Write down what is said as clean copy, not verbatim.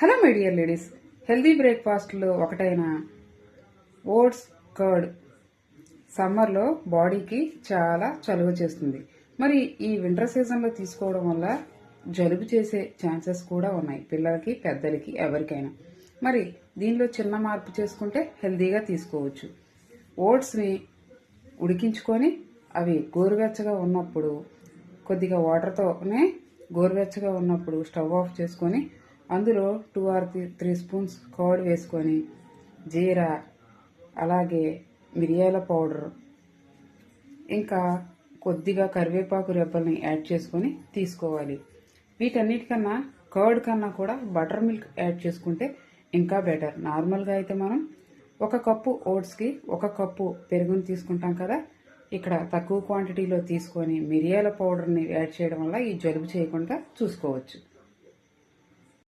Hello my dear ladies, healthy బ్రేక్ఫాస్ట్లో ఒకటైన oats curd సమ్మర్లో బాడీకి చాలా చలువ చేస్తుంది. మరి ఈ వింటర్ సీజన్లో తీసుకోవడం వల్ల జలుబు చేసే ఛాన్సెస్ కూడా ఉన్నాయి, పిల్లలకి పెద్దలకి ఎవరికైనా. మరి దీనిలో చిన్న మార్పు చేసుకుంటే హెల్దీగా తీసుకోవచ్చు. ఓట్స్ని ఉడికించుకొని అవి గోరువెచ్చగా ఉన్నప్పుడు కొద్దిగా వాటర్తోనే గోరువెచ్చగా ఉన్నప్పుడు స్టవ్ ఆఫ్ చేసుకొని అందులో 2 or 3 స్పూన్స్ కర్డ్ వేసుకొని జీరా, అలాగే మిరియాల పౌడర్, ఇంకా కొద్దిగా కరివేపాకు రెబ్బల్ని యాడ్ చేసుకొని తీసుకోవాలి. వీటన్నిటికన్నా కర్డ్ కన్నా కూడా బటర్ మిల్క్ యాడ్ చేసుకుంటే ఇంకా బెటర్. నార్మల్గా అయితే మనం 1 కప్పు ఓట్స్కి 1 కప్పు పెరుగుని తీసుకుంటాం కదా, ఇక్కడ తక్కువ క్వాంటిటీలో తీసుకొని మిరియాల పౌడర్ని యాడ్ చేయడం వల్ల ఈ జలుబు చేయకుండా చూసుకోవచ్చు.